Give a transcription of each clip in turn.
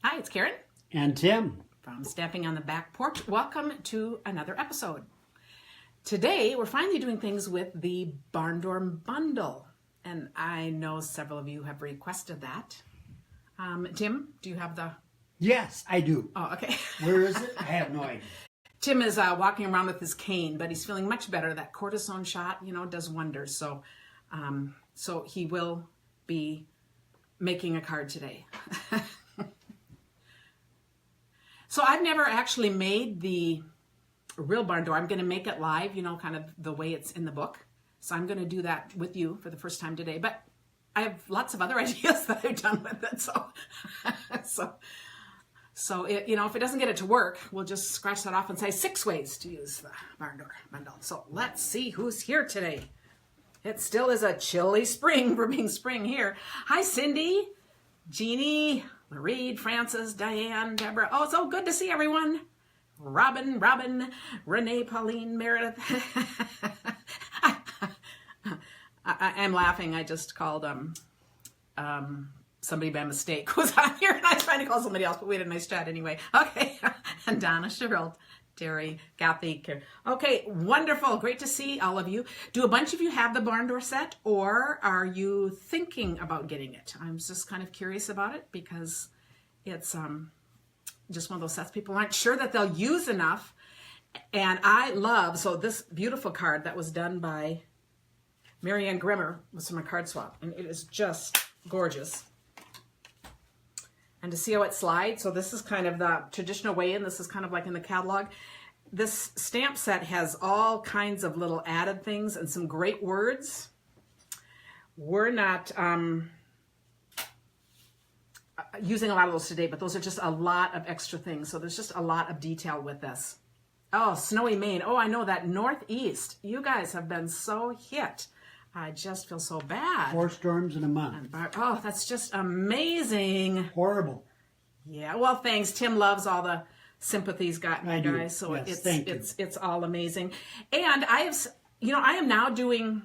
Hi, it's Karen. And Tim. From Stamping on the Back Porch. Welcome to another episode. Today, we're finally doing things with the Barn Door Bundle. And I know several of you have requested that. Tim, do you have the... Yes, I do. Oh, okay. Where is it? I have no idea. Tim is walking around with his cane, but he's feeling much better. That cortisone shot, does wonders. So he will be making a card today. So I've never actually made the real barn door. I'm going to make it live, kind of the way it's in the book. So I'm going to do that with you for the first time today. But I have lots of other ideas that I've done with it. So it, if it doesn't get it to work, we'll just scratch that off and say 6 ways to use the barn door bundle. So let's see who's here today. It still is a chilly spring for being spring here. Hi, Cindy, Jeannie, Reed, Francis, Diane, Deborah. Oh, so good to see everyone. Robin, Renee, Pauline, Meredith. I'm laughing. I just called somebody by mistake who was on here, and I was trying to call somebody else, but we had a nice chat anyway. Okay, and Donna, Cheryl, Terry, Kathy. Okay, wonderful. Great to see all of you. Do a bunch of you have the barn door set, or are you thinking about getting it? I'm just kind of curious about it because it's just one of those sets people aren't sure that they'll use enough. And I love, so this beautiful card that was done by Marianne Grimmer was from a card swap, and it is just gorgeous. And to see how it slides, so this is kind of the traditional way in. This is kind of like in the catalog. This stamp set has all kinds of little added things and some great words. We're not using a lot of those today, but those are just a lot of extra things. So there's just a lot of detail with this. Oh, snowy Maine. Oh, I know that Northeast. You guys have been so hit. I just feel so bad. 4 storms in a month. Oh, that's just amazing. Horrible. Yeah, well, thanks. Tim loves all the sympathies gotten, I do. guys. So yes, it's all amazing. And I am now doing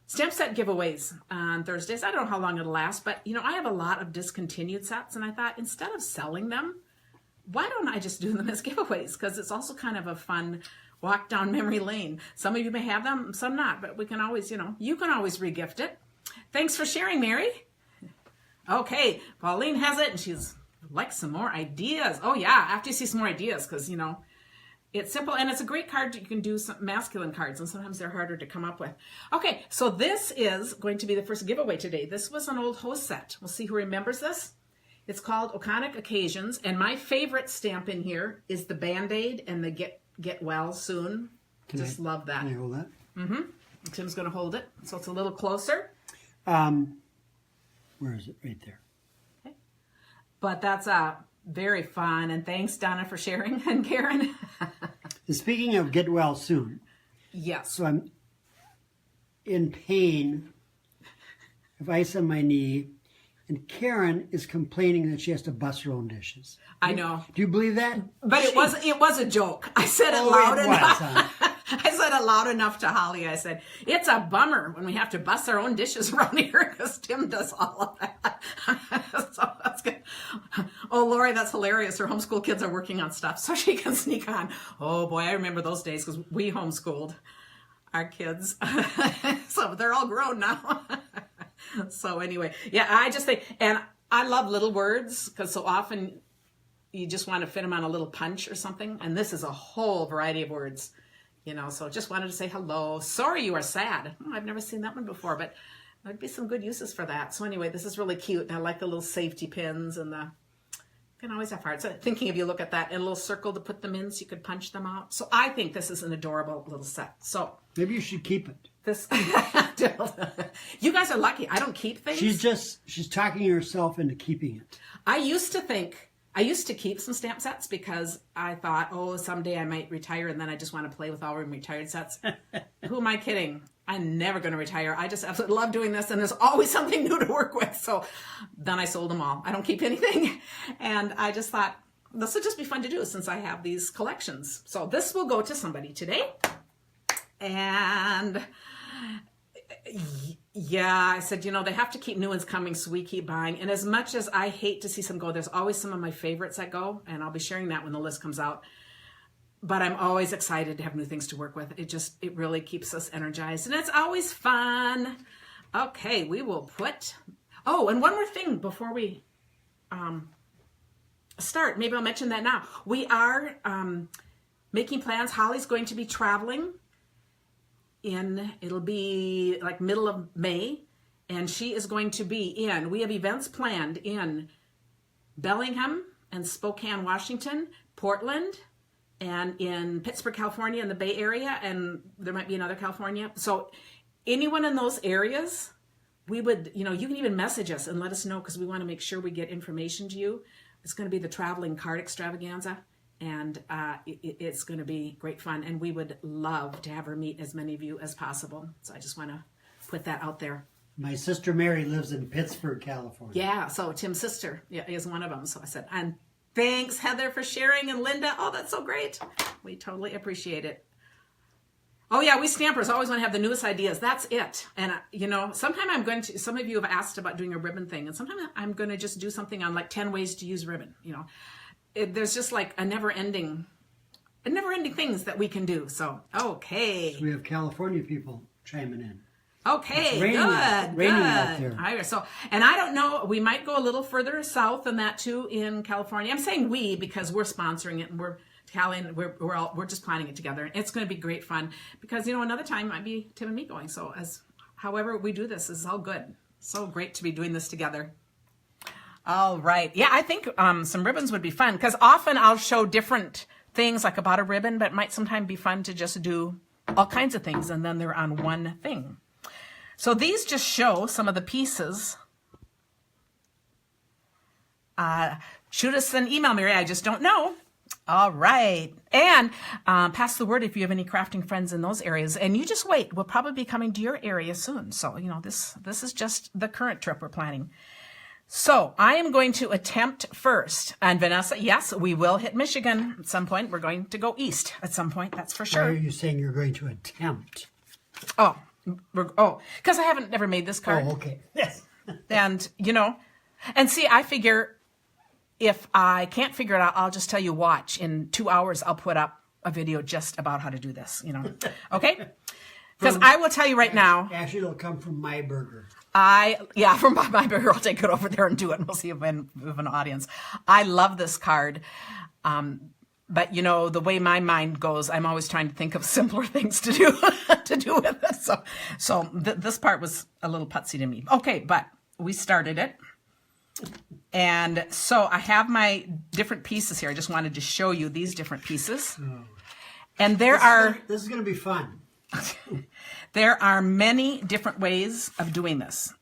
stamp set giveaways on Thursdays. I don't know how long it'll last, but I have a lot of discontinued sets, and I thought instead of selling them, why don't I just do them as giveaways? Because it's also kind of a fun walk down memory lane. Some of you may have them, some not, but we can always, you can always regift it. Thanks for sharing, Mary. Okay, Pauline has it, and she's like some more ideas. Oh yeah, after you see some more ideas, because it's simple, and it's a great card. You can do some masculine cards, and sometimes they're harder to come up with. Okay, so this is going to be the first giveaway today. This was an old host set. We'll see who remembers this. It's called Oconic Occasions, and my favorite stamp in here is the Band-Aid and the Get Well Soon. Love that. Can I hold that? Mm-hmm. Tim's going to hold it, so it's a little closer. Where is it? Right there. Okay. But that's very fun, and thanks, Donna, for sharing, and Karen. Speaking of get well soon. Yes. So I'm in pain, have ice on my knee, and Karen is complaining that she has to bust her own dishes. I know. Do you believe that? But it was a joke. I said it loud enough. I said it loud enough to Holly. I said, it's a bummer when we have to bust our own dishes around here because Tim does all of that. So that's good. Oh, Lori, that's hilarious. Her homeschool kids are working on stuff so she can sneak on. Oh boy, I remember those days because we homeschooled our kids. So they're all grown now. So anyway, yeah, I just think, and I love little words because so often you just want to fit them on a little punch or something. And this is a whole variety of words, so just wanted to say hello. Sorry you are sad. I've never seen that one before, but there'd be some good uses for that. So anyway, this is really cute. And I like the little safety pins and you can always have hearts. Thinking if you look at that and a little circle to put them in so you could punch them out. So I think this is an adorable little set. So maybe you should keep it. You guys are lucky. I don't keep things. She's talking herself into keeping it. I used to keep some stamp sets because I thought, someday I might retire and then I just want to play with all my retired sets. Who am I kidding? I'm never going to retire. I just absolutely love doing this, and there's always something new to work with. So then I sold them all. I don't keep anything. And I just thought, this would just be fun to do since I have these collections. So this will go to somebody today. And Yeah, I said, you know, they have to keep new ones coming, so we keep buying. And as much as I hate to see some go, there's always some of my favorites that go, and I'll be sharing that when the list comes out. But I'm always excited to have new things to work with. It really keeps us energized, and it's always fun. Okay, we will put, oh, and one more thing before we start. Maybe I'll mention that now. We are making plans. Holly's going to be traveling it'll be like middle of May, and she is going to be we have events planned in Bellingham and Spokane, Washington, Portland, and in Pittsburgh, California, in the Bay Area, and there might be another California. So anyone in those areas, we would, you can even message us and let us know, because we want to make sure we get information to you. It's going to be the Traveling Card Extravaganza. And it's going to be great fun. And we would love to have her meet as many of you as possible. So I just want to put that out there. My sister Mary lives in Pittsburgh, California. Yeah, so Tim's sister is one of them. So I said, and thanks, Heather, for sharing. And Linda, oh, that's so great. We totally appreciate it. Oh, yeah, we stampers always want to have the newest ideas. That's it. And, sometimes some of you have asked about doing a ribbon thing. And sometimes I'm going to just do something on like 10 ways to use ribbon, There's just like a never-ending things that we can do. So, okay. So we have California people chiming in. Okay, raining out there. And I don't know, we might go a little further south than that too in California. I'm saying we because we're sponsoring it, and we're just planning it together. It's going to be great fun because another time might be Tim and me going. So however we do this is all good. So great to be doing this together. All right. Yeah, I think some ribbons would be fun, because often I'll show different things like about a ribbon, but it might sometimes be fun to just do all kinds of things, and then they're on one thing. So these just show some of the pieces. Shoot us an email, Mary. I just don't know. All right. And pass the word if you have any crafting friends in those areas. And you just wait. We'll probably be coming to your area soon. So, this is just the current trip we're planning. So I am going to attempt first. And Vanessa, yes, we will hit Michigan at some point. We're going to go east at some point. That's for sure. Why are you saying you're going to attempt? Because I haven't never made this card. Oh, okay. Yes. And, and see, I figure if I can't figure it out, I'll just tell you, watch. In 2 hours, I'll put up a video just about how to do this, Okay? Because I will tell you right now. Actually, it'll come from My Burger. From My Burger, I'll take it over there and do it, and we'll see if we have an audience. I love this card. But, the way my mind goes, I'm always trying to think of simpler things to do with it. So this part was a little putsy to me. Okay, but we started it. And so I have my different pieces here. I just wanted to show you these different pieces. Oh. And this is going to be fun. There are many different ways of doing this.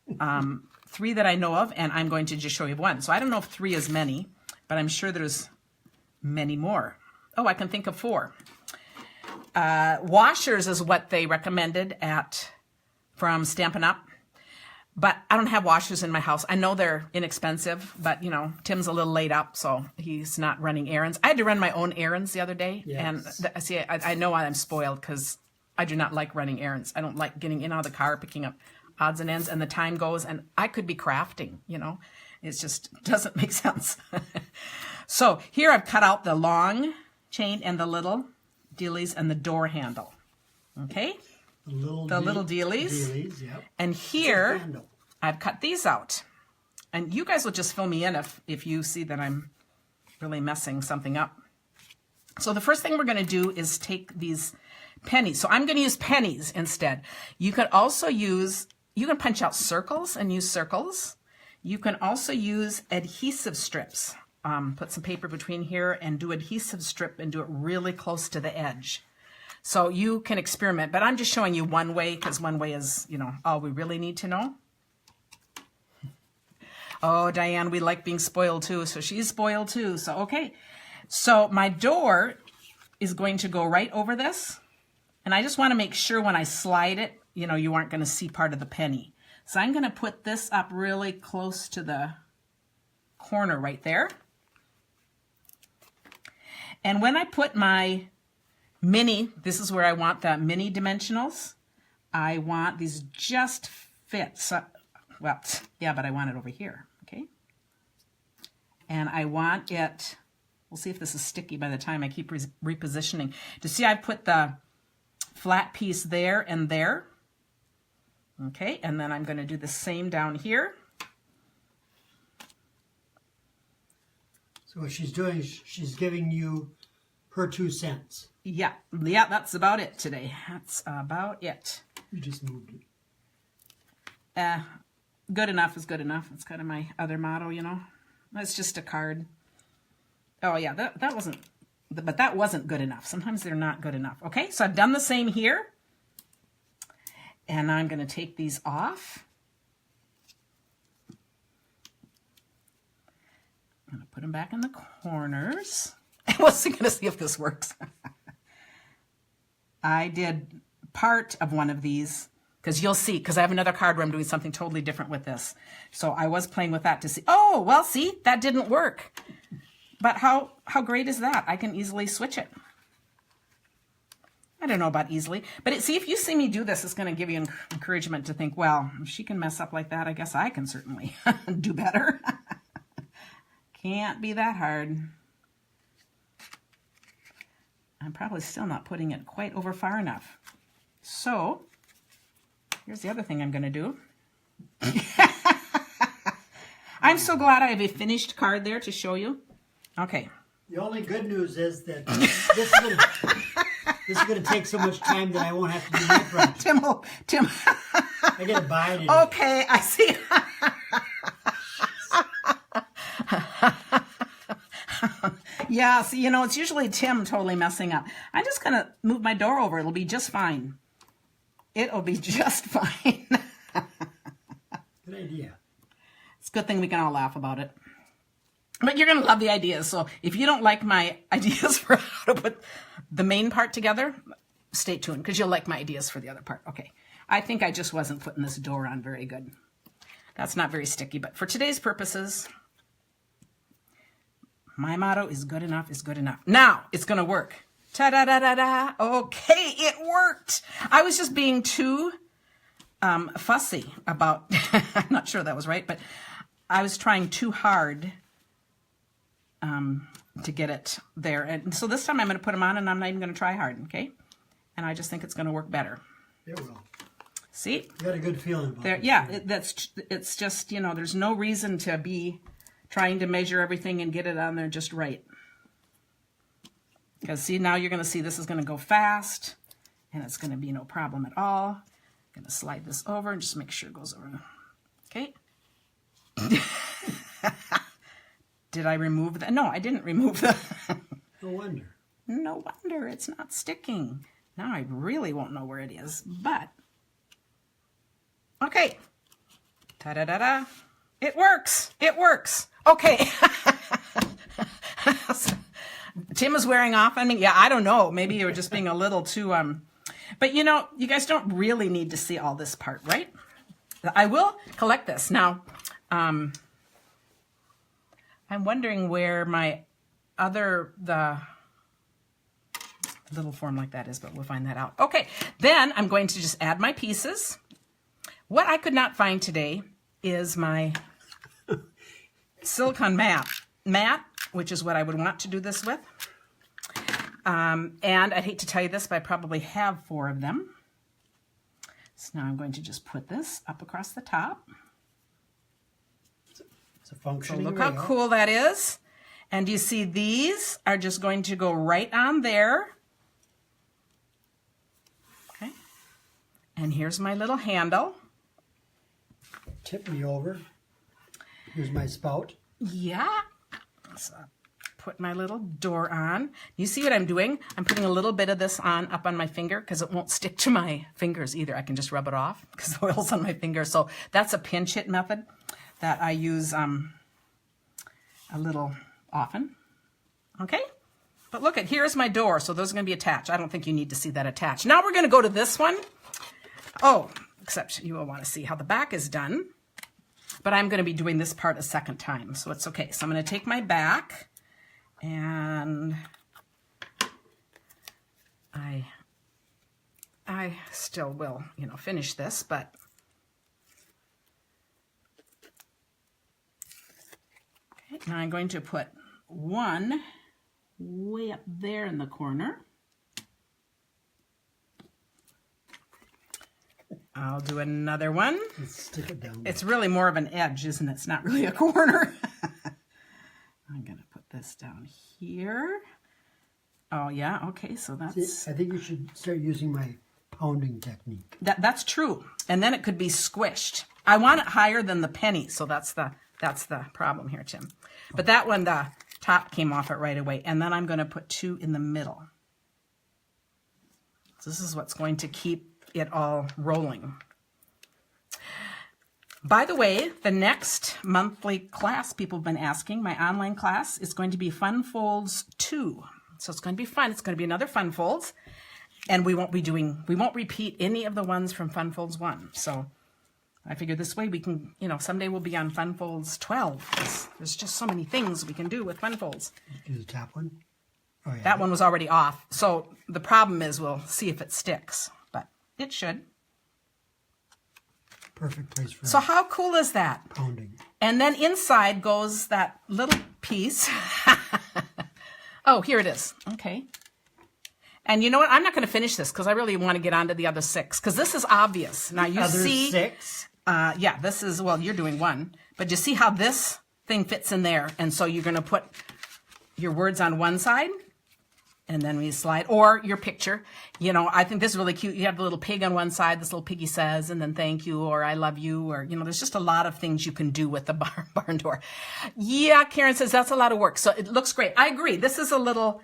3 that I know of, and I'm going to just show you one. So I don't know if 3 is many, but I'm sure there's many more. Oh, I can think of 4. Washers is what they recommended from Stampin' Up. But I don't have washers in my house. I know they're inexpensive, but, Tim's a little laid up, so he's not running errands. I had to run my own errands the other day. Yes. And see, I know I'm spoiled because I do not like running errands. I don't like getting in out of the car, picking up odds and ends, and the time goes, and I could be crafting, It just doesn't make sense. So here I've cut out the long chain and the little dealies and the door handle. Okay? The little dealies. Yep. And here I've cut these out. And you guys will just fill me in if you see that I'm really messing something up. So the first thing we're going to do is take these pennies. So I'm going to use pennies instead. You can also you can punch out circles and use circles. You can also use adhesive strips. Put some paper between here and do adhesive strip and do it really close to the edge. So you can experiment, but I'm just showing you one way because one way is, all we really need to know. Oh, Diane, we like being spoiled too. So she's spoiled too. So, okay. So my door is going to go right over this. And I just want to make sure when I slide it, you aren't going to see part of the penny. So I'm going to put this up really close to the corner right there. And when I put my mini, this is where I want the mini dimensionals. I want these just fit. So, well, yeah, but I want it over here, okay? And I want it, we'll see if this is sticky by the time I keep repositioning. To see, I put the flat piece there and there. Okay, and then I'm going to do the same down here. So what she's doing is she's giving you her 2 cents. Yeah, that's about it today. That's about it. You just moved it. Good enough is good enough. It's kind of my other motto, you know. That's just a card. Oh yeah, that wasn't, but that wasn't good enough. Sometimes they're not good enough. Okay, so I've done the same here. And I'm going to take these off. I'm going to put them back in the corners. I wasn't going to see if this works. I did part of one of these, because you'll see, because I have another card where I'm doing something totally different with this. So I was playing with that to see, oh, well, see, that didn't work. But how great is that? I can easily switch it. I don't know about easily, but see, if you see me do this, it's going to give you encouragement to think, well, if she can mess up like that, I guess I can certainly do better. Can't be that hard. I'm probably still not putting it quite over far enough. So here's the other thing I'm going to do. I'm so glad I have a finished card there to show you. Okay. The only good news is that this is going to take so much time that I won't have to do my project. Tim. I got to buy it. Okay, I see. Yeah, see, you know, it's usually Tim totally messing up. I'm just going to move my door over. It'll be just fine. It'll be just fine. Good idea. It's a good thing we can all laugh about it. But you're going to love the ideas. So if you don't like my ideas for how to put the main part together, stay tuned, because you'll like my ideas for the other part. Okay. I think I just wasn't putting this door on very good. That's not very sticky, but for today's purposes, my motto is good enough is good enough. Now it's going to work. Ta-da-da-da-da. Okay, it worked. I was just being too fussy about, I'm not sure that was right, but I was trying too hard to get it there. And so this time I'm going to put them on and I'm not even going to try hard, okay? And I just think it's going to work better. It will. See? You got a good feeling about it. Yeah, it's just, you know, there's no reason to be trying to measure everything and get it on there just right. Because see, now you're going to see this is going to go fast and it's going to be no problem at all. I'm going to slide this over and just make sure it goes over. Okay. Did I remove that? No, I didn't remove that. No wonder. No wonder it's not sticking. Now I really won't know where it is, but okay. Ta-da-da-da. It works. It works. Okay. Tim is wearing off on me. Yeah, I don't know. Maybe you were just being a little too, but you know, you guys don't really need to see all this part, right? I will collect this. Now, I'm wondering where my the little form like that is, but we'll find that out. Okay, then I'm going to just add my pieces. What I could not find today is my silicone mat, which is what I would want to do this with. And I'd hate to tell you this, but I probably have 4 of them. So now I'm going to just put this up across the top. It's a functioning Look how cool that is. And you see these are just going to go right on there. Okay. And here's my little handle. Tip me over. Here's my spout. Yeah. So put my little door on. You see what I'm doing? I'm putting a little bit of this up on my finger because it won't stick to my fingers either. I can just rub it off because the oil's on my finger. So that's a pinch hit method that I use a little often. Okay? But look, here's my door. So those are going to be attached. I don't think you need to see that attached. Now we're going to go to this one. Oh, except you will want to see how the back is done. But I'm going to be doing this part a second time, so it's okay. So I'm going to take my back, and I still will, you know, finish this, but Now I'm going to put one way up there in the corner. I'll do another one. Let's stick it down. It's really more of an edge, isn't it? It's not really a corner. I'm going to put this down here. Oh, yeah. Okay, so that's... I think you should start using my pounding technique. That's true. And then it could be squished. I want it higher than the penny, so that's the problem here, Tim. But that one, the top came off it right away. And then I'm going to put 2 in the middle. So this is what's going to keep it all rolling. By the way, the next monthly class people have been asking, my online class, is going to be Fun Folds 2. So it's going to be fun. It's going to be another Fun Folds. And we won't repeat any of the ones from Fun Folds 1. So I figured this way we can, someday we'll be on Fun Folds 12. There's just so many things we can do with Fun Folds. Do the top one? Oh, yeah. That one was already off. So the problem is we'll see if it sticks. But it should. Perfect place for So how cool is that? pounding. And then inside goes that little piece. Oh, here it is. Okay. And you know what? I'm not going to finish this because I really want to get on to the other 6 because this is obvious. Now you see... 6? Yeah, this is, well, you're doing 1. But you see how this thing fits in there? And so you're going to put your words on one side. And then we slide, or your picture. I think this is really cute. You have the little pig on one side, this little piggy says, and then thank you, or I love you, or, there's just a lot of things you can do with the barn door. Yeah, Karen says that's a lot of work. So it looks great. I agree. This is a little,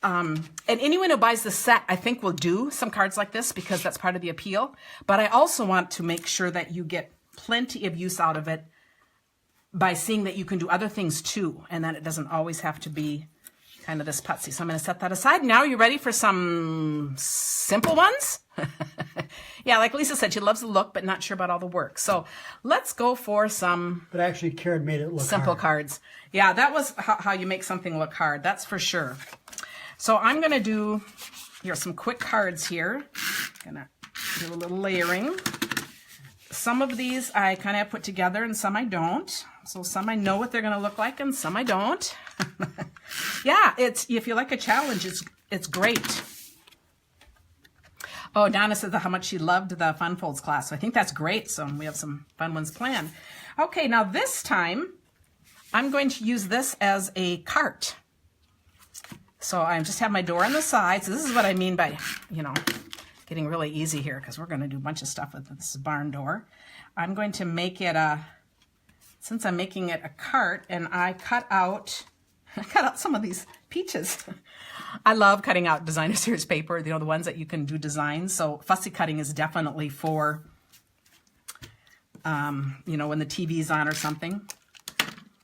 and anyone who buys the set, I think will do some cards like this because that's part of the appeal. But I also want to make sure that you get plenty of use out of it by seeing that you can do other things too, and that it doesn't always have to be kind of this putsy. So I'm going to set that aside. Now you ready for some simple ones? Yeah, like Lisa said, she loves the look, but not sure about all the work. So let's go for some... But actually, Karen made it look simple hard. Cards. Yeah, that was how you make something look hard. That's for sure. So I'm going to do some quick cards here. Going to do a little layering. Some of these I kind of put together and some I don't. So some I know what they're going to look like and some I don't. Yeah, if you like a challenge, it's great. Oh, Donna said how much she loved the Fun Folds class. So I think that's great. So we have some fun ones planned. Okay, now this time I'm going to use this as a cart. So I just have my door on the side. So this is what I mean by, getting really easy here because we're going to do a bunch of stuff with this barn door. I'm going to make it since I'm making it a cart, and I cut out some of these peaches. I love cutting out designer series paper, the ones that you can do designs. So fussy cutting is definitely for, when the TV's on or something.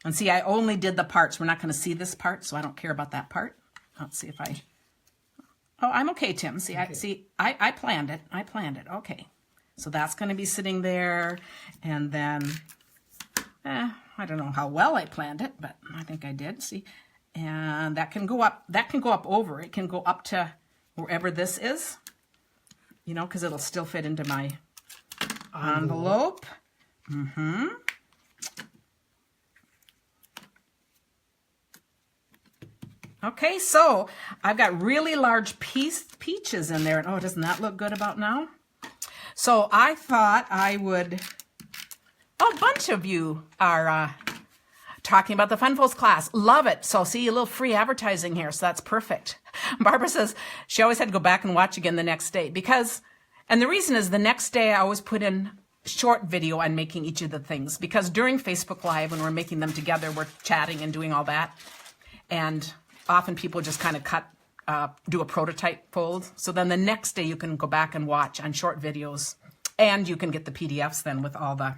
And see, I only did the parts. We're not going to see this part, so I don't care about that part. Let's see if oh, I'm okay, Tim. See, okay. I planned it. Okay. So that's going to be sitting there. And then, I don't know how well I planned it, but I think I did. See, and that can go up. That can go up over. It can go up to wherever this is, because it'll still fit into my envelope. Mm-hmm. Okay, so I've got really large peaches in there. And oh, doesn't that look good about now? So I thought I would... a bunch of you are talking about the Fun Folds class. Love it. So see, a little free advertising here. So that's perfect. Barbara says she always had to go back and watch again the next day and the reason is the next day I always put in short video on making each of the things because during Facebook Live, when we're making them together, we're chatting and doing all that. And often people just kind of do a prototype fold. So then the next day you can go back and watch on short videos and you can get the PDFs then with all the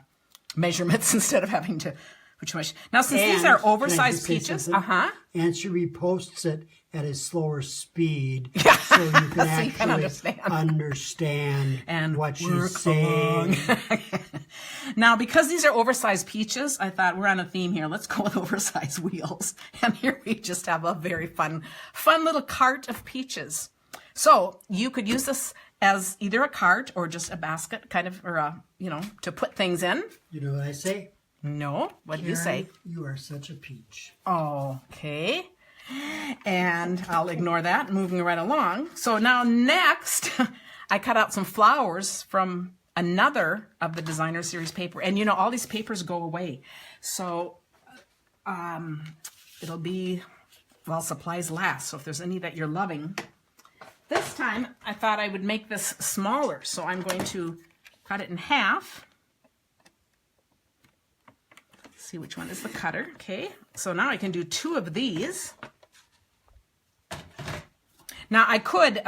measurements instead of having to put too much. Now, since these are oversized peaches, and she reposts it at a slower speed so you can actually understand and what she's saying. Now, because these are oversized peaches, I thought we're on a theme here. Let's go with oversized wheels. And here we just have a very fun little cart of peaches. So you could use this as either a cart or just a basket, kind of, or to put things in. You know what I say? No? What do you say? You are such a peach. Okay. And I'll ignore that, moving right along. So now next, I cut out some flowers from another of the designer series paper. And you know, all these papers go away. So it'll be, well, supplies last. So if there's any that you're loving. This time, I thought I would make this smaller. So I'm going to cut it in half. See which one is the cutter. Okay, so now I can do 2 of these. Now I could,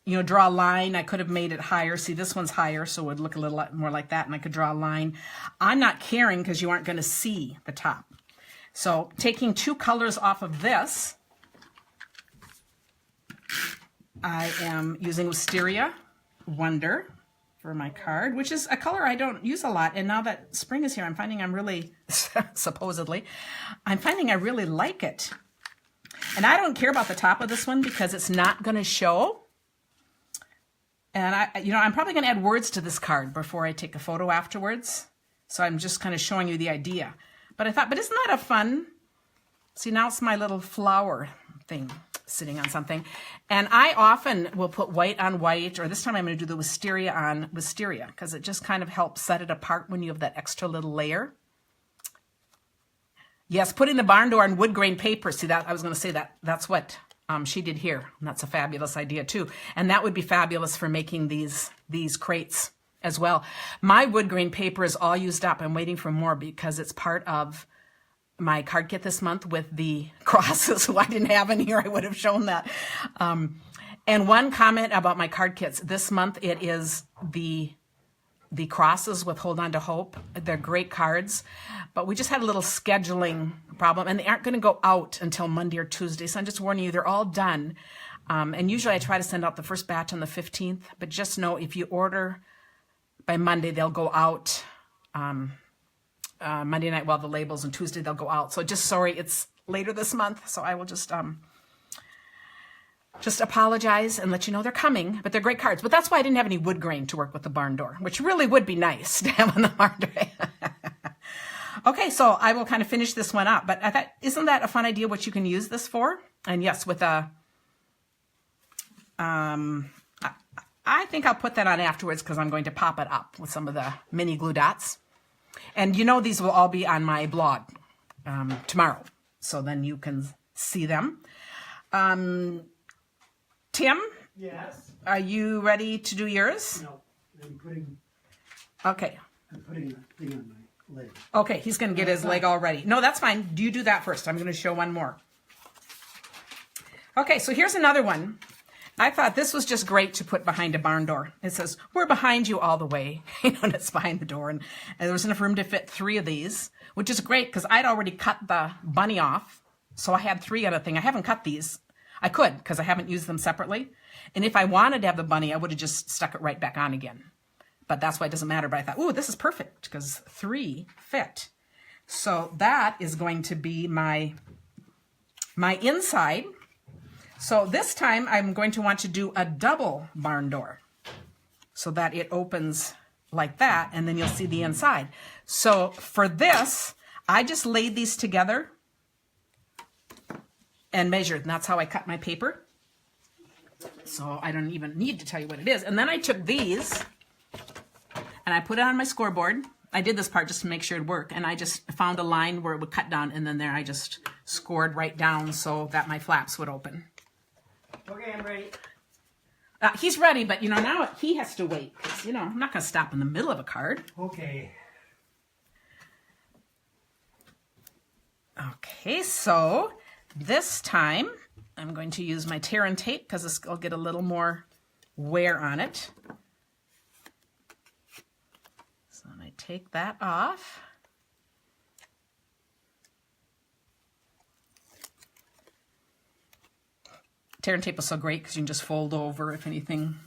you know, draw a line. I could have made it higher. See, this one's higher, so it would look a little more like that, and I could draw a line. I'm not caring because you aren't going to see the top. So taking 2 colors off of this, I am using Wisteria Wonder for my card, which is a color I don't use a lot. And now that spring is here, I'm finding I'm really, supposedly, I'm finding I really like it. And I don't care about the top of this one because it's not going to show. And I'm probably going to add words to this card before I take a photo afterwards. So I'm just kind of showing you the idea. But I thought, but isn't that a fun? See, now it's my little flower thing sitting on something. And I often will put white on white, or this time I'm going to do the wisteria on wisteria because it just kind of helps set it apart when you have that extra little layer. Yes, putting the barn door on wood grain paper. See, that I was going to say that's what she did here. And that's a fabulous idea too. And that would be fabulous for making these crates as well. My wood grain paper is all used up. I'm waiting for more because it's part of my card kit this month with the crosses. Who I didn't have in here, I would have shown that. And one comment about my card kits. This month it is the crosses with Hold On to Hope. They're great cards, but we just had a little scheduling problem, and they aren't going to go out until Monday or Tuesday. So I'm just warning you, they're all done. And usually I try to send out the first batch on the 15th, but just know if you order by Monday, they'll go out Monday night, the labels, and Tuesday they'll go out. So just sorry, it's later this month. So I will just apologize and let you know they're coming, but they're great cards. But that's why I didn't have any wood grain to work with the barn door, which really would be nice to have on the barn door. Okay, so I will kind of finish this one up. But I thought, isn't that a fun idea what you can use this for? And yes, with a, I think I'll put that on afterwards because I'm going to pop it up with some of the mini glue dots. And you know these will all be on my blog tomorrow, so then you can see them. Tim? Yes? Are you ready to do yours? No. I'm putting a thing on my leg. Okay, he's going to get his leg all ready. No, that's fine. You do that first. I'm going to show one more. Okay, so here's another one. I thought this was just great to put behind a barn door. It says, we're behind you all the way. And it's behind the door. And there was enough room to fit 3 of these, which is great because I'd already cut the bunny off. So I had 3 on a thing. I haven't cut these. I could because I haven't used them separately. And if I wanted to have the bunny, I would have just stuck it right back on again. But that's why it doesn't matter. But I thought, ooh, this is perfect because 3 fit. So that is going to be my inside. So this time I'm going to want to do a double barn door so that it opens like that, and then you'll see the inside. So for this, I just laid these together and measured, and that's how I cut my paper. So I don't even need to tell you what it is. And then I took these and I put it on my scoreboard. I did this part just to make sure it'd work, and I just found a line where it would cut down, and then there I just scored right down so that my flaps would open. Okay, I'm ready. He's ready, but now he has to wait. 'Cause, I'm not going to stop in the middle of a card. Okay. Okay, so this time I'm going to use my tear and tape because this will get a little more wear on it. So I take that off. Tear and tape is so great because you can just fold over if anything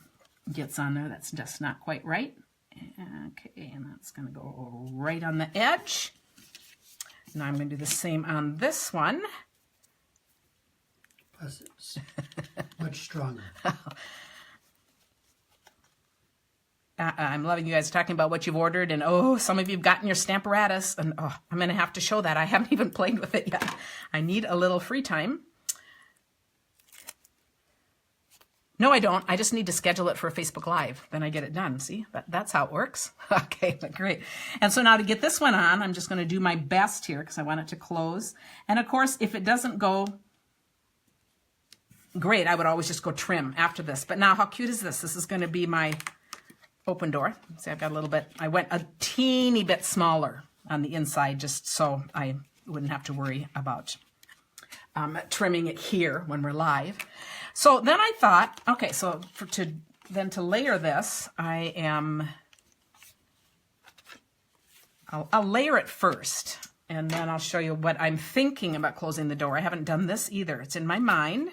gets on there that's just not quite right. Okay, and that's going to go right on the edge. Now I'm going to do the same on this one. Plus it's much stronger. I'm loving you guys talking about what you've ordered, and oh, some of you've gotten your Stamparatus, and oh, I'm going to have to show that. I haven't even played with it yet. I need a little free time. No, I don't. I just need to schedule it for a Facebook Live. Then I get it done. See, that's how it works. Okay, great. And so now to get this one on, I'm just going to do my best here because I want it to close. And of course, if it doesn't go great, I would always just go trim after this. But now how cute is this? This is going to be my open door. See, I've got a little bit, I went a teeny bit smaller on the inside just so I wouldn't have to worry about trimming it here when we're live. So then I thought, okay, so to layer this, I'll layer it first, and then I'll show you what I'm thinking about closing the door. I haven't done this either. It's in my mind.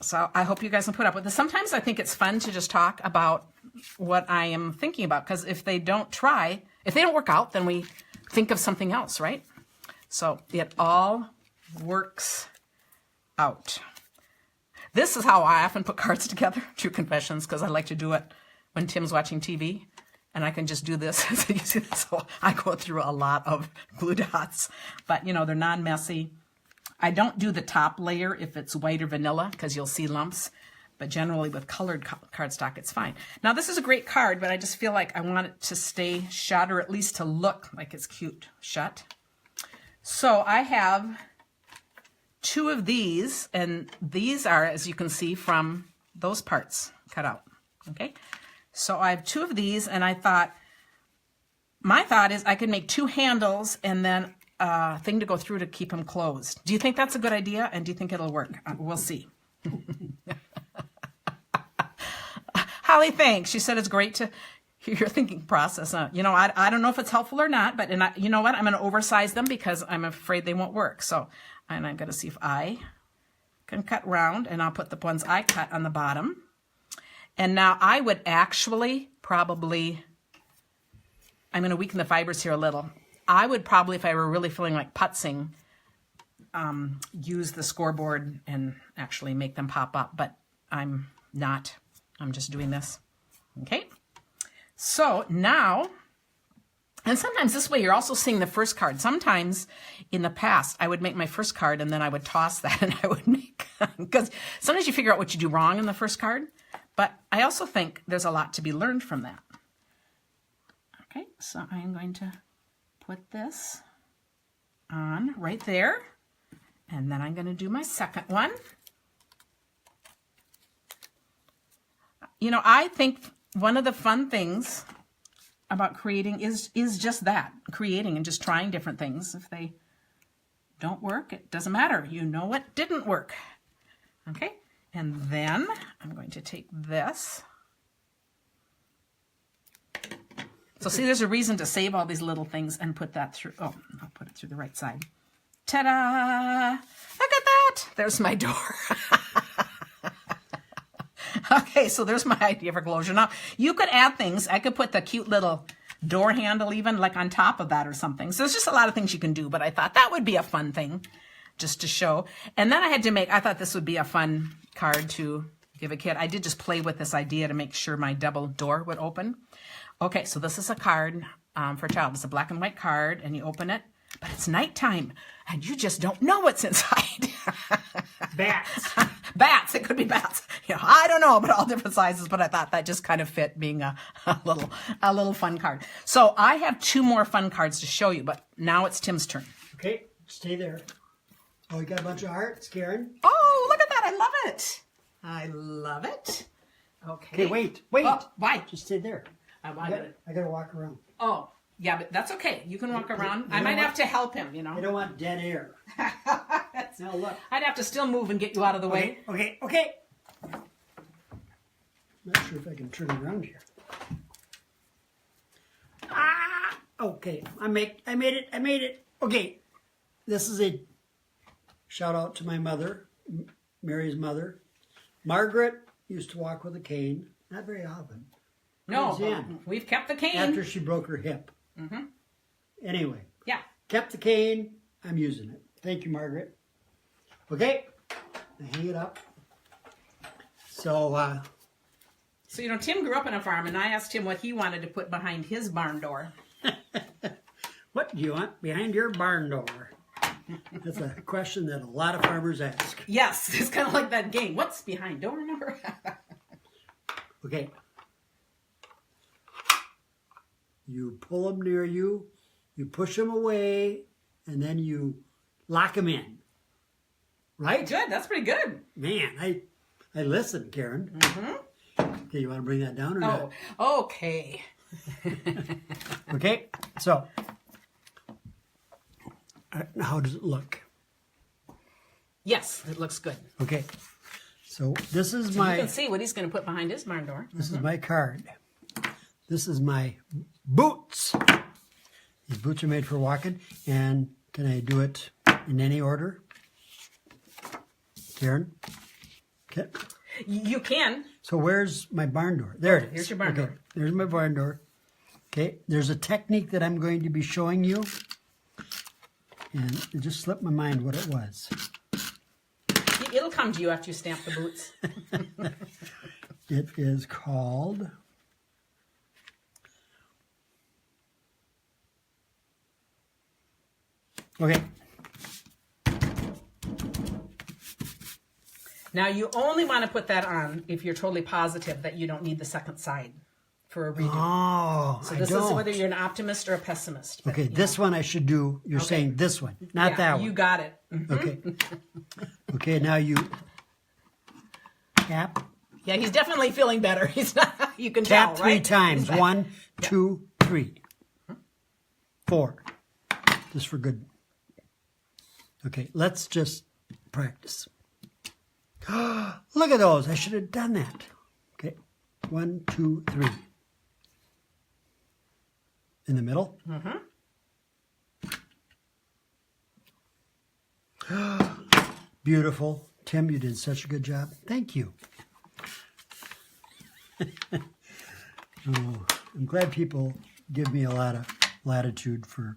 So I hope you guys can put up with this. Sometimes I think it's fun to just talk about what I am thinking about, because if they don't work out, then we think of something else, right? So it all works out. This is how I often put cards together, True Confessions, because I like to do it when Tim's watching TV, and I can just do this. So you see, so I go through a lot of glue dots, but you know, they're non-messy. I don't do the top layer if it's white or vanilla because you'll see lumps, but generally with colored cardstock, it's fine. Now this is a great card, but I just feel like I want it to stay shut, or at least to look like it's cute shut. So I have 2 of these, and these are, as you can see, from those parts cut out, okay? So I have 2 of these, and my thought is I could make 2 handles and then a thing to go through to keep them closed. Do you think that's a good idea? And do you think it'll work? We'll see. Holly, thanks. She said it's great to hear your thinking process. You know, I don't know if it's helpful or not, but you know what? I'm going to oversize them because I'm afraid they won't work. So, and I'm going to see if I can cut round, and I'll put the ones I cut on the bottom. And now I would actually probably, I'm going to weaken the fibers here a little. I would probably, if I were really feeling like putzing, use the scoreboard and actually make them pop up, but I'm not. I'm just doing this. Okay. So now, and sometimes this way you're also seeing the first card. Sometimes in the past, I would make my first card and then I would toss that and I would make, because sometimes you figure out what you do wrong in the first card, but I also think there's a lot to be learned from that. Okay, so I'm going to put this on right there, and then I'm going to do my second one. You know, I think one of the fun things about creating is just that, creating and just trying different things. If they don't work, it doesn't matter. You know what didn't work. Okay, and then I'm going to take this. So see, there's a reason to save all these little things and put that through. Oh, I'll put it through the right side. Ta-da! Look at that. There's my door. Okay, so there's my idea for closure. Now, you could add things. I could put the cute little door handle even like on top of that or something. So there's just a lot of things you can do, but I thought that would be a fun thing just to show. And then I thought this would be a fun card to give a kid. I did just play with this idea to make sure my double door would open. Okay, so this is a card for a child. It's a black and white card, and you open it, but it's nighttime, and you just don't know what's inside. Bats. Bats. It could be bats. You know, I don't know, but all different sizes. But I thought that just kind of fit being a little fun card. So I have 2 more fun cards to show you, but now it's Tim's turn. Okay, stay there. Oh, you got a bunch of hearts, Karen? Oh, look at that. I love it. I love it. Okay. Okay, wait. Oh, why? Just stay there. I gotta walk around. Oh, yeah, but that's okay. You can walk around. I might have to help him, you know. I don't want dead air. Now look. I'd have to still move and get you out of the way. Okay. Not sure if I can turn around here. Okay, I made it. Okay, this is a shout out to my mother, Mary's mother. Margaret used to walk with a cane, not very often. No, we've kept the cane. After she broke her hip. Mm-hmm. Anyway. Yeah. Kept the cane. I'm using it. Thank you, Margaret. Okay. Now hang it up. So, So, you know, Tim grew up on a farm, and I asked him what he wanted to put behind his barn door. What do you want behind your barn door? That's a question that a lot of farmers ask. Yes, it's kind of like that game. What's behind door number? Okay. You pull them near you, you push them away, and then you lock them in. Right? Good. That's pretty good. Man, I listen, Karen. Okay, you want to bring that down or not? Oh, okay. Okay, so how does it look? Yes, it looks good. Okay, so this is You my can see what he's going to put behind his barn door. this is my card. This is my boots. These boots are made for walking, and can I do it in any order? Karen? Okay. You can. So where's my barn door? There it is. Here's your barn door. There's my barn door. Okay, there's a technique that I'm going to be showing you. And it just slipped my mind what it was. It'll come to you after you stamp the boots. It is called... Okay. Now, you only want to put that on if you're totally positive that you don't need the second side for a redo. Oh, So this is whether you're an optimist or a pessimist. But, Okay, you this one I should do. You're saying this one, not yeah, that one. You got it. Mhm. Okay. Okay, now you tap. Yeah, he's definitely feeling better. He's not. You can Tap tell, 3 right? times. He's like- 1, 2, 3, 4. Just for good. Okay, let's just practice. Look at those. I should have done that. Okay, 1, 2, 3. In the middle. Beautiful. Tim, you did such a good job. Thank you. Oh, I'm glad people give me a lot of latitude for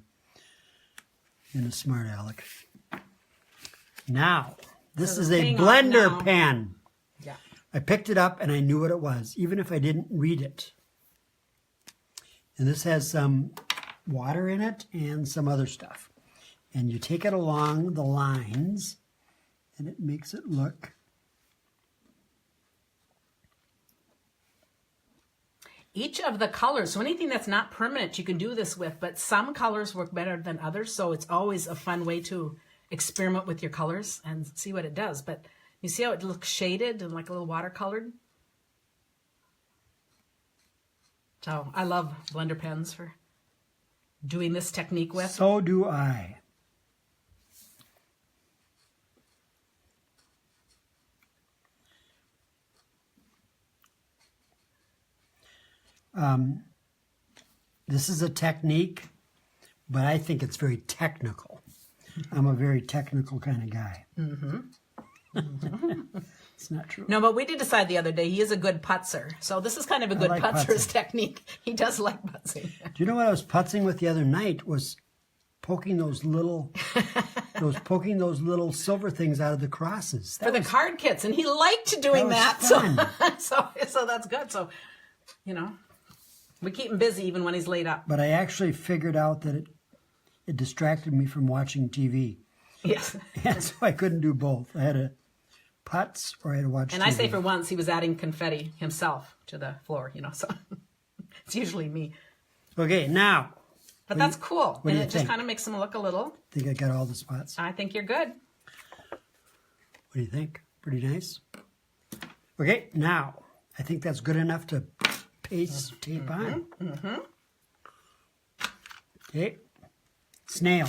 being a smart aleck. Now, this So is the a thing on blender now- pen. Yeah. I picked it up and I knew what it was, even if I didn't read it. And this has some water in it and some other stuff. And you take it along the lines and it makes it look... Each of the colors, so anything that's not permanent you can do this with, but some colors work better than others, so it's always a fun way to experiment with your colors and see what it does. But you see how it looks shaded and like a little watercolored? So I love blender pens for doing this technique with. So do I. This is a technique, but I think it's very technical. I'm a very technical kind of guy. It's not true. No, but we did decide the other day he is a good putzer. So this is kind of a good like putzer's putzing. technique. He does like putzing. Do you know what I was putzing with the other night? Was poking those little, poking those little silver things out of the crosses. For the card kits, and he liked doing that. That So that's good. So, you know, we keep him busy even when he's laid up. But I actually figured out that it distracted me from watching TV. Yes. And so I couldn't do both. I had to putz or I had to watch And TV. I say for once he was adding confetti himself to the floor, you know, so it's usually me. Okay, now. But that's cool. what do And you it just think? kind of makes him look a little. Think I got all the spots? I think you're good. What do you think? Pretty nice? Okay, now. I think that's good enough to paste tape on. Okay. Snail.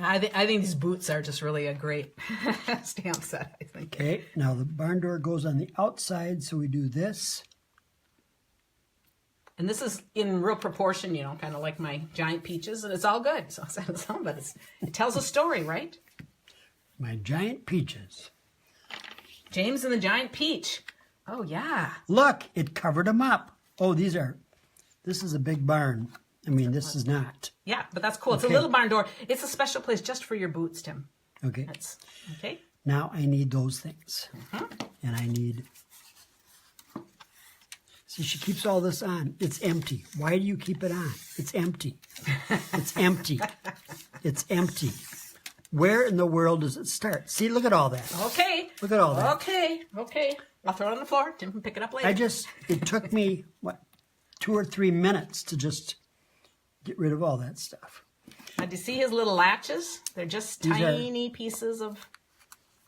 I think these boots are just really a great stamp set, I think. Okay, now the barn door goes on the outside, so we do this. And this is in real proportion, you know, kind of like my giant peaches, and it's all good. So, but it tells a story, right? My giant peaches. James and the giant peach. Oh, yeah. Look, it covered them up. Oh, this is a big barn. I mean, this is not. Yeah, but that's cool. It's Okay. a little barn door. It's a special place just for your boots, Tim. Okay. That's okay. Now I need those things. And I need... See, she keeps all this on. It's empty. Why do you keep it on? It's empty. It's empty. It's empty. Where in the world does it start? See, look at all that. Okay. Look at all that. Okay. I'll throw it on the floor. Tim can pick it up later. It took me, 2 or 3 minutes to just get rid of all that stuff. Now, do you see his little latches? They're just tiny pieces of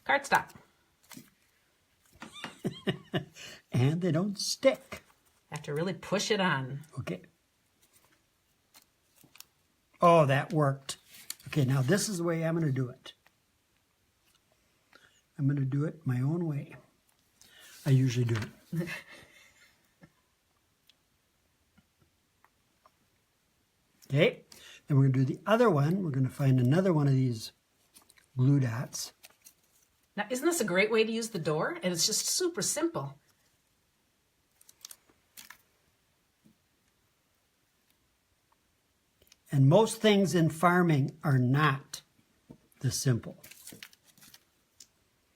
cardstock. And they don't stick. Have to really push it on. Okay. Oh, that worked. Okay, now this is the way I'm going to do it. I'm going to do it my own way. I usually do it. Okay, then we're going to do the other one. We're going to find another one of these glue dots. Now, isn't this a great way to use the door? And it's just super simple. And most things in farming are not this simple.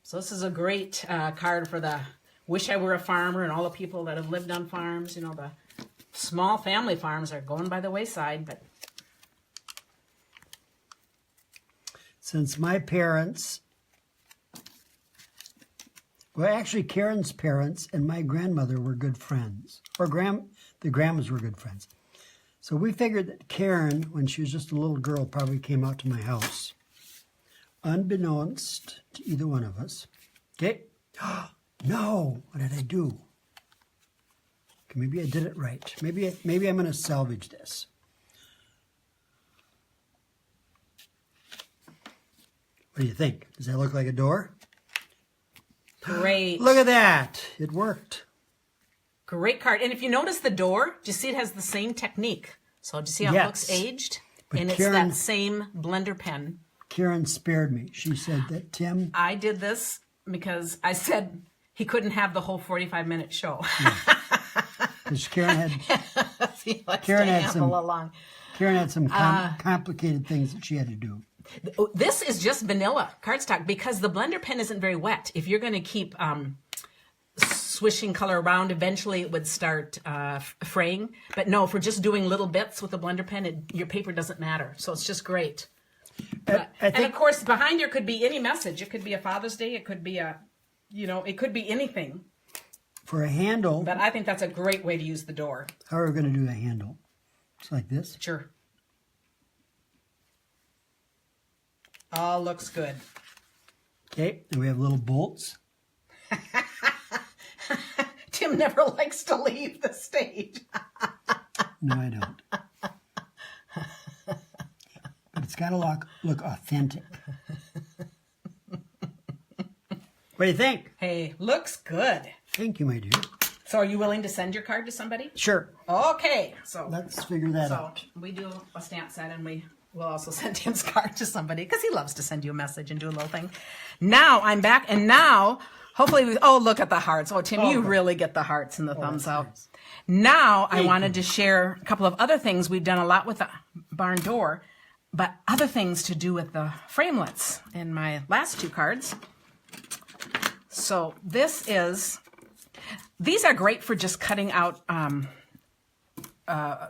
So this is a great card for the wish I were a farmer and all the people that have lived on farms. You know, the small family farms are going by the wayside. But since my parents, well, actually Karen's parents and my grandmother were good friends. Or the grandmas were good friends. So we figured that Karen, when she was just a little girl, probably came out to my house. Unbeknownst to either one of us. Okay? No! What did I do? Okay, maybe I did it right. Maybe I'm going to salvage this. What do you think? Does that look like a door? great. Look at that. It worked. Great card. And if you notice the door, do you see it has the same technique? So do you see how it looks aged? But and Karen, it's that same blender pen. Karen spared me. She said that Tim... I did this because I said he couldn't have the whole 45-minute show. Because Karen had... Karen had some complicated things that she had to do. This is just vanilla cardstock because the blender pen isn't very wet. If you're going to keep swishing color around, eventually it would start fraying. But no, for just doing little bits with the blender pen, your paper doesn't matter. So it's just great. And of course, behind here could be any message. It could be a Father's Day. It could be it could be anything. For a handle. But I think that's a great way to use the door. How are we going to do a handle? It's like this. Sure. All looks good. Okay, and we have little bolts. Tim never likes to leave the stage. No, I don't. But it's got to look authentic. What do you think? Hey, looks good. Thank you, my dear. So are you willing to send your card to somebody? Sure. Okay. So let's figure that out. We do a stamp set and we will also send Tim's card to somebody because he loves to send you a message and do a little thing. Now I'm back and now hopefully look at the hearts. Oh, Tim, you really get the hearts and the thumbs out. Nice. Now I wanted to share a couple of other things. We've done a lot with the barn door, but other things to do with the framelets in my last two cards. So these are great for just cutting out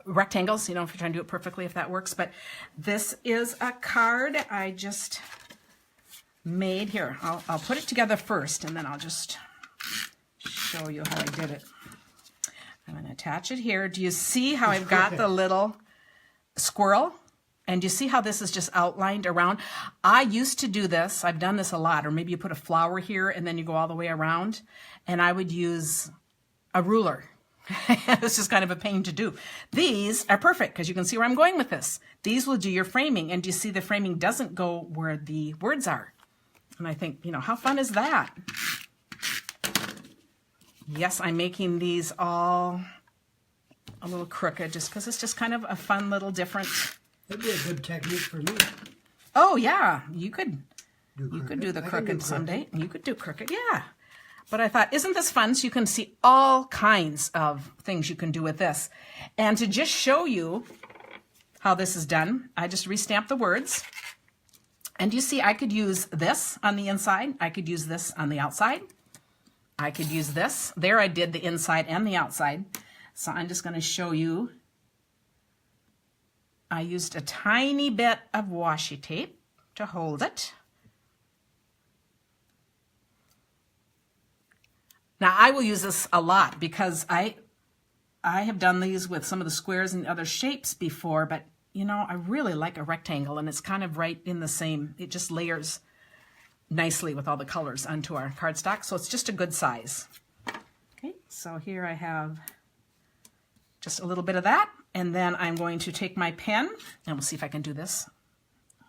rectangles, if you're trying to do it perfectly, if that works. But this is a card I just made here. I'll put it together first, and then I'll just show you how I did it. I'm going to attach it here. Do you see how I've got the little squirrel? And do you see how this is just outlined around? I used to do this. I've done this a lot. Or maybe you put a flower here and then you go all the way around. And I would use a ruler. It's just kind of a pain to do. These are perfect because you can see where I'm going with this. These will do your framing. And do you see the framing doesn't go where the words are? And I think, how fun is that? Yes, I'm making these all a little crooked just because it's just kind of a fun little different... That'd be a good technique for me. Oh, yeah. You could do the crooked someday. You could do crooked, yeah. But I thought, isn't this fun? So you can see all kinds of things you can do with this. And to just show you how this is done, I just restamped the words. And you see, I could use this on the inside. I could use this on the outside. I could use this. There I did the inside and the outside. So I'm just going to show you. I used a tiny bit of washi tape to hold it. Now I will use this a lot because I have done these with some of the squares and other shapes before, but you know, I really like a rectangle, and it's kind of right in the same, it just layers nicely with all the colors onto our cardstock, so it's just a good size. Okay, so here I have just a little bit of that, and then I'm going to take my pen, and we'll see if I can do this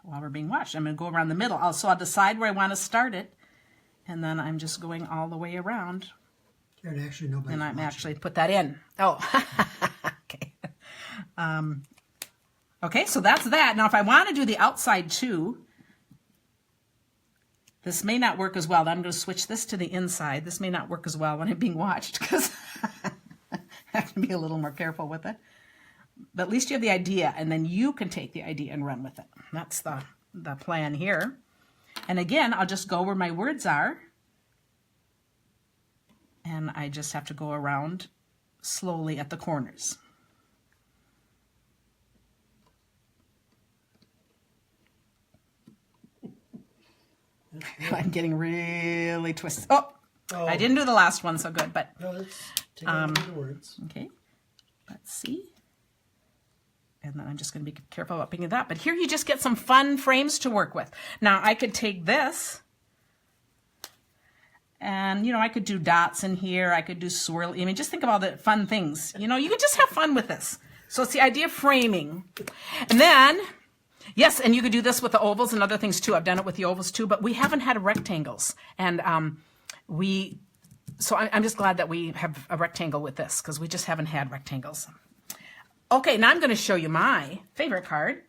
while we're being watched. I'm going to go around the middle. So I'll decide where I want to start it, and then I'm just going all the way around. And actually, nobody's and I'm watching. actually put that in. Oh, okay. Okay, so that's that. Now, if I want to do the outside too, this may not work as well. I'm going to switch this to the inside. This may not work as well when I'm being watched because I have to be a little more careful with it. But at least you have the idea, and then you can take the idea and run with it. That's the plan here. And again, I'll just go where my words are. And I just have to go around slowly at the corners. I'm getting really twisted. Oh, I didn't do the last one so good, but No, let's take out the words. okay. Let's see. And then I'm just going to be careful about picking that. But here you just get some fun frames to work with. Now I could take this, and you know, I could do dots in here. I could do swirl. I mean, just think of all the fun things. You know, you could just have fun with this. So it's the idea of framing. And then, yes, and you could do this with the ovals and other things too. I've done it with the ovals too, but we haven't had rectangles. And so I'm just glad that we have a rectangle with this because we just haven't had rectangles. Okay, now I'm going to show you my favorite card.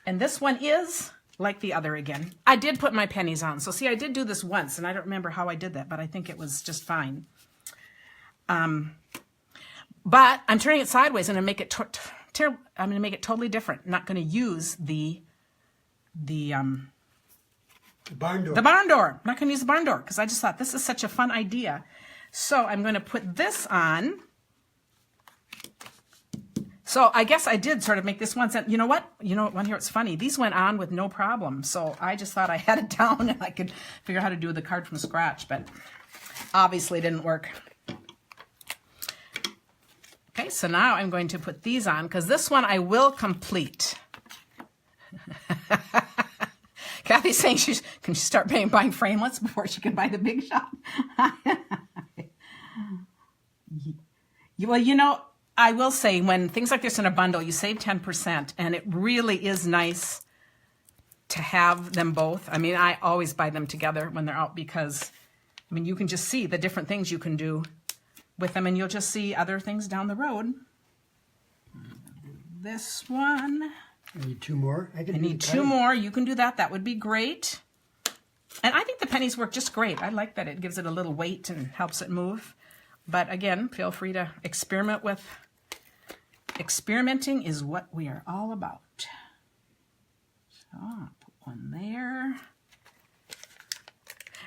And this one is like the other again. I did put my pennies on. So see, I did do this once, and I don't remember how I did that, but I think it was just fine. But I'm turning it sideways, and I'm going to make it totally different. I'm not going to use the barn door. The barn door. I'm not going to use the barn door because I just thought this is such a fun idea. So I'm going to put this on. So I guess I did sort of make this one sense. You know what? You know, one here, it's funny. These went on with no problem. So I just thought I had it down and I could figure out how to do the card from scratch, but obviously it didn't work. Okay, so now I'm going to put these on because this one I will complete. Kathy's saying can she start buying framelits before she can buy the big shot? Well, you know, I will say when things like this in a bundle, you save 10%, and it really is nice to have them both. I mean, I always buy them together when they're out because, I mean, you can just see the different things you can do with them, and you'll just see other things down the road. This one. I need two more. I need two more. You can do that. That would be great. And I think the pennies work just great. I like that it gives it a little weight and helps it move. But again, feel free to experiment with. Experimenting is what we are all about. So I'll put one there.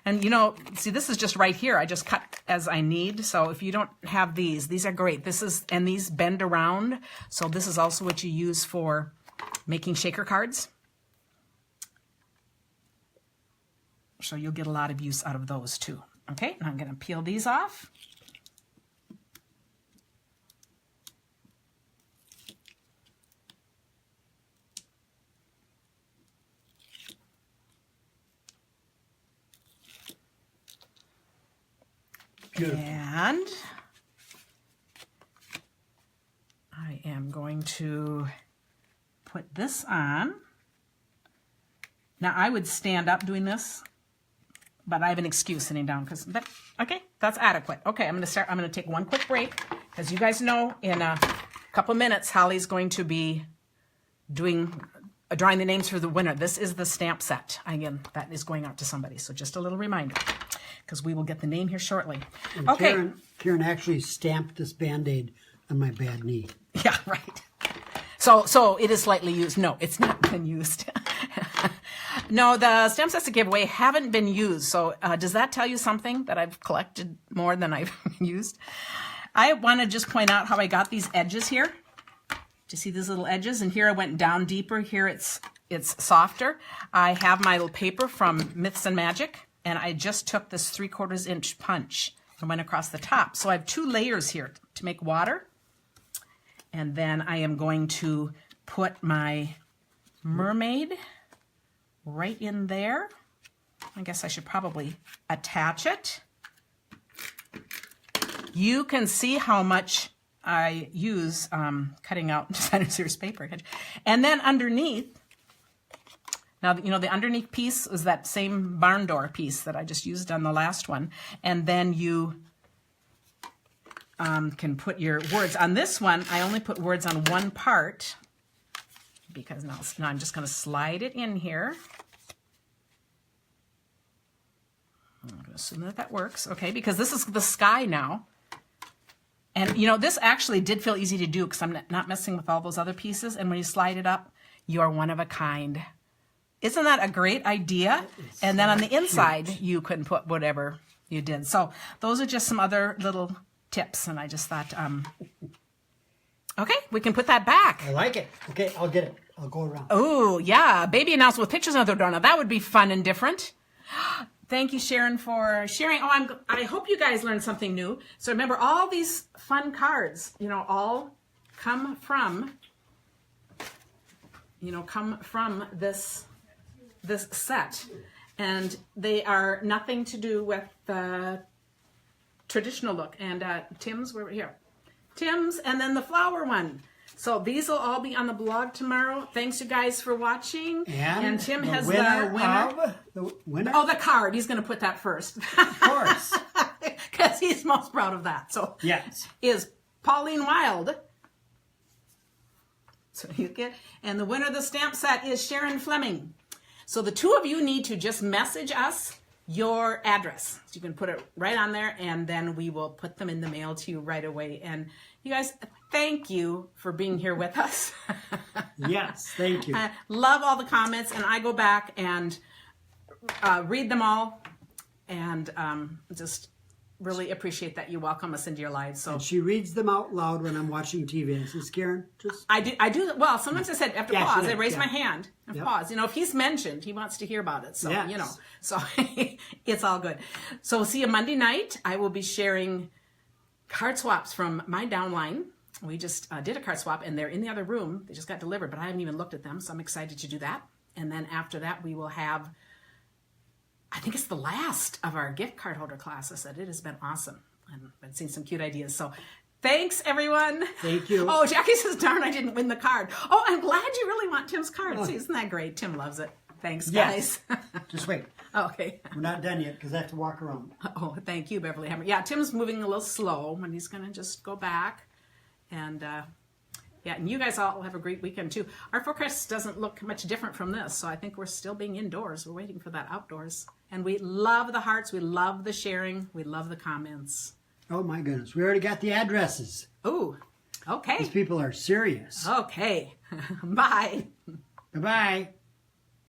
And you know, see, this is just right here. I just cut as I need. So if you don't have these are great. And these bend around. So this is also what you use for making shaker cards. So you'll get a lot of use out of those too. Okay, and I'm going to peel these off. Beautiful. And I am going to put this on. Now I would stand up doing this, but I have an excuse sitting down okay, that's adequate. Okay, I'm going to take one quick break because you guys know in a couple minutes Holly's going to be drawing the names for the winner. This is the stamp set. Again, that is going out to somebody. So just a little reminder, because we will get the name here shortly. And okay. Karen actually stamped this Band-Aid on my bad knee. Yeah, right. So it is slightly used. No, it's not been used. No, the stem sets to give away haven't been used. So does that tell you something that I've collected more than I've used? I want to just point out how I got these edges here. Do you see these little edges? And here I went down deeper. Here it's softer. I have my little paper from Myths and Magic, and I just took this 3/4 inch punch and went across the top. So I have 2 layers here to make water. And then I am going to put my mermaid right in there. I guess I should probably attach it. You can see how much I use cutting out designer series paper. And then underneath, now, you know, the underneath piece is that same barn door piece that I just used on the last one. And then you can put your words. On this one, I only put words on one part because now I'm just going to slide it in here. I'm going to assume that works. Okay, because this is the sky now. And, you know, this actually did feel easy to do because I'm not messing with all those other pieces. And when you slide it up, you are one of a kind. Isn't that a great idea? And then on the inside, you can put whatever you did. So those are just some other little tips. And I just thought, okay, we can put that back. I like it. Okay, I'll get it. I'll go around. Oh, yeah. Baby announcement with pictures of the door. Now, that would be fun and different. Thank you, Sharon, for sharing. Oh, I hope you guys learned something new. So remember, all these fun cards, you know, all come from this set. And they are nothing to do with the traditional look. And Tim's, we're here. Tim's, and then the flower one. So these will all be on the blog tomorrow. Thanks, you guys, for watching. And Tim has the winner. Oh, the card. He's going to put that first. Of course. Because he's most proud of that. So yes, is Pauline Wild. So you get, and the winner of the stamp set is Sharon Fleming. So the 2 of you need to just message us your address. So you can put it right on there, and then we will put them in the mail to you right away. And you guys, thank you for being here with us. Yes, thank you. I love all the comments, and I go back and read them all, and just really appreciate that you welcome us into your lives. So and she reads them out loud when I'm watching TV. And says, Karen, just... I do. Well, sometimes I said after pause, I raise my hand and pause. You know, if he's mentioned, he wants to hear about it. So, you know, so it's all good. So we'll see you Monday night. I will be sharing card swaps from my downline. We just did a card swap, and they're in the other room. They just got delivered, but I haven't even looked at them, so I'm excited to do that. And then after that, we will have, I think it's the last of our gift card holder classes, and it has been awesome. And I've seen some cute ideas. So thanks, everyone. Thank you. Oh, Jackie says, darn, I didn't win the card. Oh, I'm glad you really want Tim's card. See, isn't that great? Tim loves it. Thanks, guys. Yes. Just wait. Okay. We're not done yet because I have to walk around. Oh, thank you, Beverly Hammer. Yeah, Tim's moving a little slow, and he's going to just go back. And, yeah, and you guys all have a great weekend, too. Our forecast doesn't look much different from this, so I think we're still being indoors. We're waiting for that outdoors. And we love the hearts. We love the sharing. We love the comments. Oh, my goodness. We already got the addresses. Ooh, okay. These people are serious. Okay. Bye. Bye-bye.